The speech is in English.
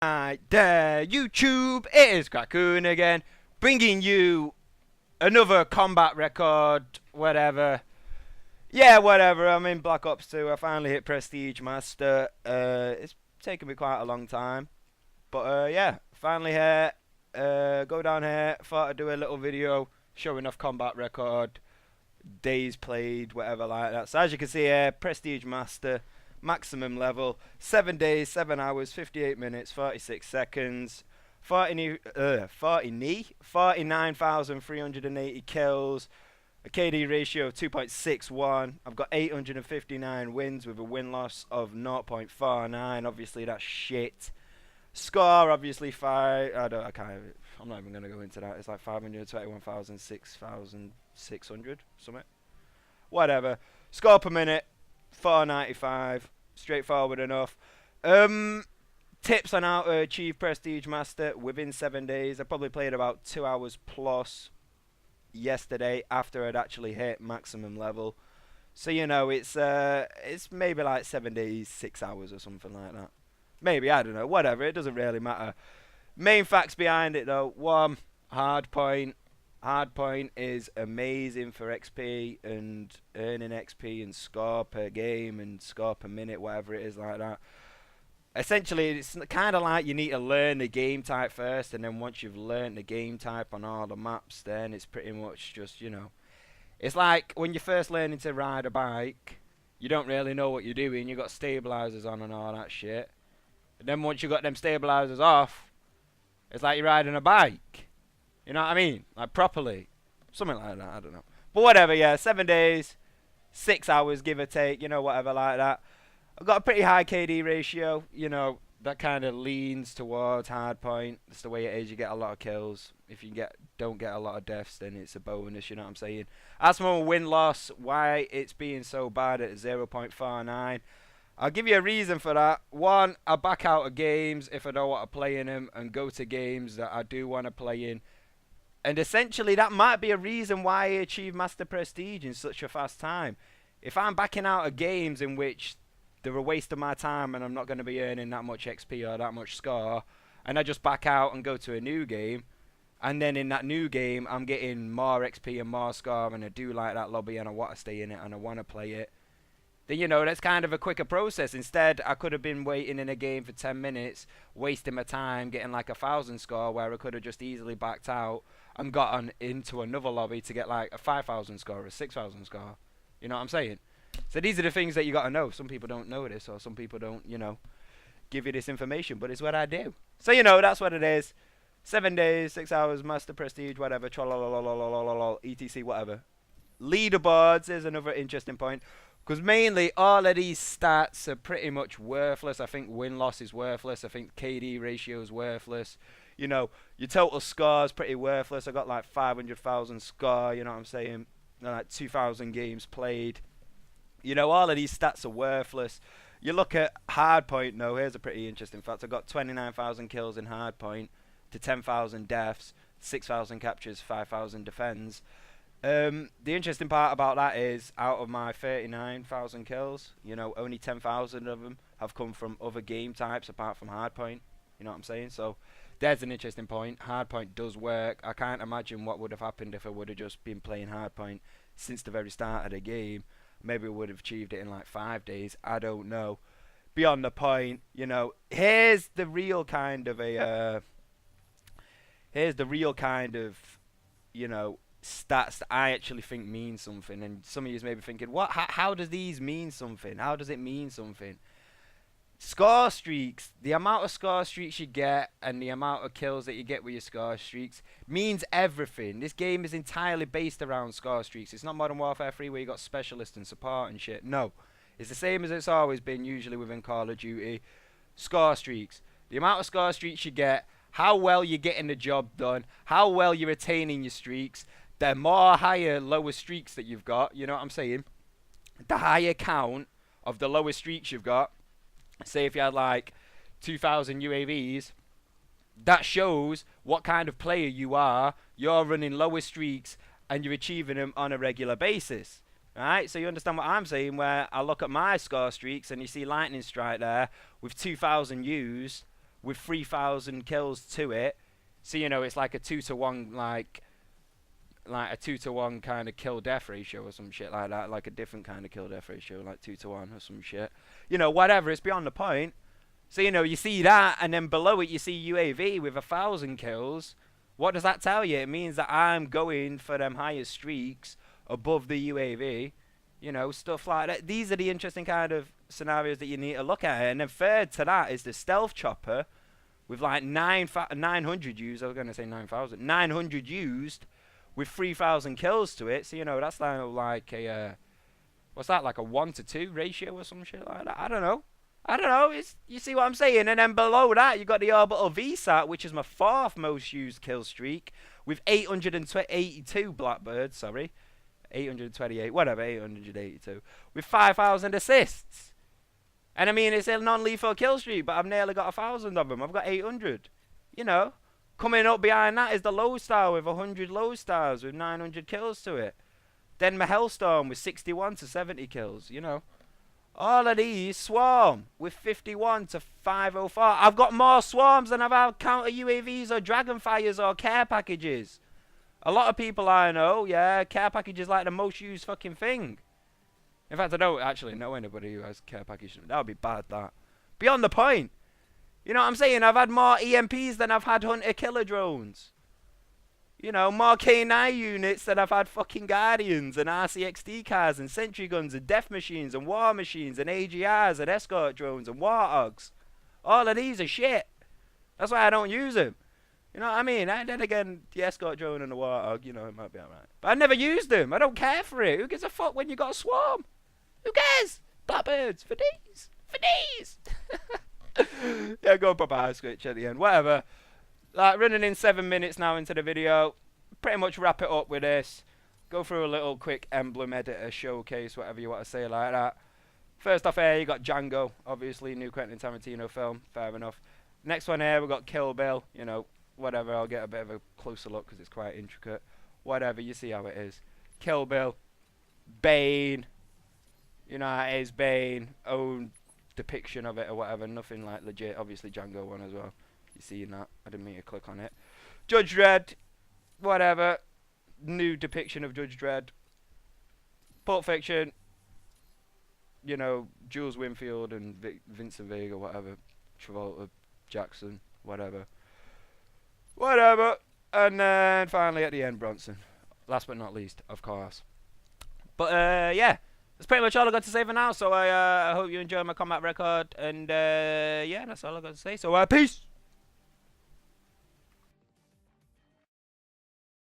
Hi there, YouTube. It is Krakoon again, bringing you another combat record. Whatever. Yeah, whatever. I'm in Black Ops 2. I finally hit Prestige Master. It's taken me quite a long time, but yeah, finally here. Go down here. Thought I'd do a little video showing off combat record, days played, whatever like that. So as you can see here, Prestige Master. Maximum level, 7 days, 7 hours, 58 minutes, 46 seconds, 49,380 kills, a KD ratio of 2.61. I've got 859 wins with a win-loss of 0.49. Obviously, that's shit. Score, obviously, I'm not even going to go into that. It's like 521,000, 6,600, something. Whatever. Score per minute. 495, straightforward enough. Tips on how to achieve Prestige Master within 7 days. I probably played about 2 hours plus yesterday after I'd actually hit maximum level. So you know, it's maybe like 7 days, 6 hours or something like that. Maybe, I don't know, whatever. It doesn't really matter. Main facts behind it though: 1, HARDPOINT. HARDPOINT is amazing for XP and earning XP and score per game and score per minute, whatever it is like that. Essentially, it's kind of like you need to learn the game type first, and then once you've learned the game type on all the maps, then it's pretty much just, you know, it's like when you're first learning to ride a bike, you don't really know what you're doing. You got stabilizers on and all that shit. And then once you got them stabilizers off, it's like you're riding a bike. You know what I mean? Like properly. Something like that, I don't know. But whatever, yeah. 7 days, 6 hours, give or take, you know, whatever like that. I've got a pretty high KD ratio, you know, that kind of leans towards HARDPOINT. That's the way it is. You get a lot of kills. If you don't get a lot of deaths, then it's a bonus, you know what I'm saying? As for my win-loss, why it's being so bad at 0.49, I'll give you a reason for that. 1, I back out of games if I don't want to play in them and go to games that I do want to play in. And essentially, that might be a reason why I achieved Master Prestige in such a fast time. If I'm backing out of games in which they're a waste of my time and I'm not going to be earning that much XP or that much score, and I just back out and go to a new game, and then in that new game, I'm getting more XP and more score, and I do like that lobby and I want to stay in it and I want to play it, then, you know, that's kind of a quicker process. Instead, I could have been waiting in a game for 10 minutes, wasting my time, getting like 1,000 score, where I could have just easily backed out and gotten into another lobby to get like a 5,000 score or a 6,000 score. You know what I'm saying? So these are the things that you got to know. Some people don't know this, or some people don't, you know, give you this information, but it's what I do. So, you know, that's what it is. 7 days, 6 hours, Master Prestige, whatever, etc, whatever. Leaderboards is another interesting point, because mainly all of these stats are pretty much worthless. I think win-loss is worthless. I think KD ratio is worthless. You know, your total score is pretty worthless. I got like 500,000 score, you know what I'm saying? Like 2,000 games played. You know, all of these stats are worthless. You look at HARDPOINT, though, here's a pretty interesting fact. I got 29,000 kills in HARDPOINT to 10,000 deaths, 6,000 captures, 5,000 defends. The interesting part about that is, out of my 39,000 kills, you know, only 10,000 of them have come from other game types apart from HARDPOINT. You know what I'm saying? So there's an interesting point. HARDPOINT does work. I can't imagine what would have happened if I would have just been playing HARDPOINT since the very start of the game. Maybe we would have achieved it in like 5 days. I don't know. Beyond the point, you know, here's the real kind of, you know, stats that I actually think mean something. And some of you may be thinking, what? How does these mean something? How does it mean something? Score streaks, the amount of score streaks you get and the amount of kills that you get with your score streaks means everything. This game is entirely based around score streaks. It's not Modern Warfare 3 where you got specialists and support and shit. No. It's the same as it's always been usually within Call of Duty. Score streaks. The amount of score streaks you get, how well you're getting the job done, how well you're attaining your streaks, the more higher lower streaks that you've got, you know what I'm saying? The higher count of the lower streaks you've got. Say if you had like 2,000 UAVs, that shows what kind of player you are. You're running lower streaks and you're achieving them on a regular basis. Right? So you understand what I'm saying, where I look at my score streaks and you see Lightning Strike there with 2,000 U's, with 3,000 kills to it. So, you know, it's like a 2-to-1, like a 2-to-1 kind of kill-death ratio or some shit like that. Like a different kind of kill-death ratio, like 2-to-1 or some shit. You know, whatever, it's beyond the point. So, you know, you see that, and then below it you see UAV with 1,000 kills. What does that tell you? It means that I'm going for them higher streaks above the UAV. You know, stuff like that. These are the interesting kind of scenarios that you need to look at. And then third to that is the stealth chopper with like 900 used. I was going to say 9,000. 900 used with 3,000 kills to it. So, you know, that's like a, what's that, like a 1-to-2 ratio or some shit like that? I don't know. You see what I'm saying? And then below that, you got the orbital VSAT, which is my 4th most used kill streak, with 882 Blackbirds, sorry. 828, whatever, 882. With 5,000 assists. And I mean, it's a non-lethal kill streak, but I've nearly got 1,000 of them. I've got 800. You know? Coming up behind that is the low star with 100 low stars with 900 kills to it. Then my Hellstorm with 61 to 70 kills, you know. All of these swarm with 51 to 504. I've got more swarms than I've had counter UAVs or Dragonfires or care packages. A lot of people I know, yeah, care packages like the most used fucking thing. In fact, I don't actually know anybody who has care packages. That would be bad, that. Beyond the point. You know what I'm saying? I've had more EMPs than I've had hunter-killer drones. You know, more K9 units than I've had fucking Guardians and RCXD cars and sentry guns and death machines and war machines and AGRs and escort drones and warthogs. All of these are shit. That's why I don't use them. You know what I mean? And then again, the escort drone and the warthog, you know, it might be alright. But I never used them. I don't care for it. Who gives a fuck when you got a swarm? Who cares? Blackbirds. For these. For these. Yeah, go pop a high switch at the end. Whatever. Like, running in 7 minutes now into the video. Pretty much wrap it up with this. Go through a little quick emblem editor showcase, whatever you want to say like that. First off here, you got Django. Obviously, new Quentin Tarantino film. Fair enough. Next one here, we got Kill Bill. You know, whatever. I'll get a bit of a closer look because it's quite intricate. Whatever, you see how it is. Kill Bill. Bane. You know how it is, Bane. Own depiction of it or whatever. Nothing like legit. Obviously, Django one as well. You seeing that? I didn't mean to click on it. Judge Dredd. Whatever. New depiction of Judge Dredd. Pulp Fiction. You know, Jules Winfield and Vincent Vega, whatever. Travolta, Jackson, whatever. Whatever. And then finally at the end, Bronson. Last but not least, of course. But yeah. That's pretty much all I got to say for now. So I hope you enjoyed my combat record. And yeah, that's all I got to say. So peace.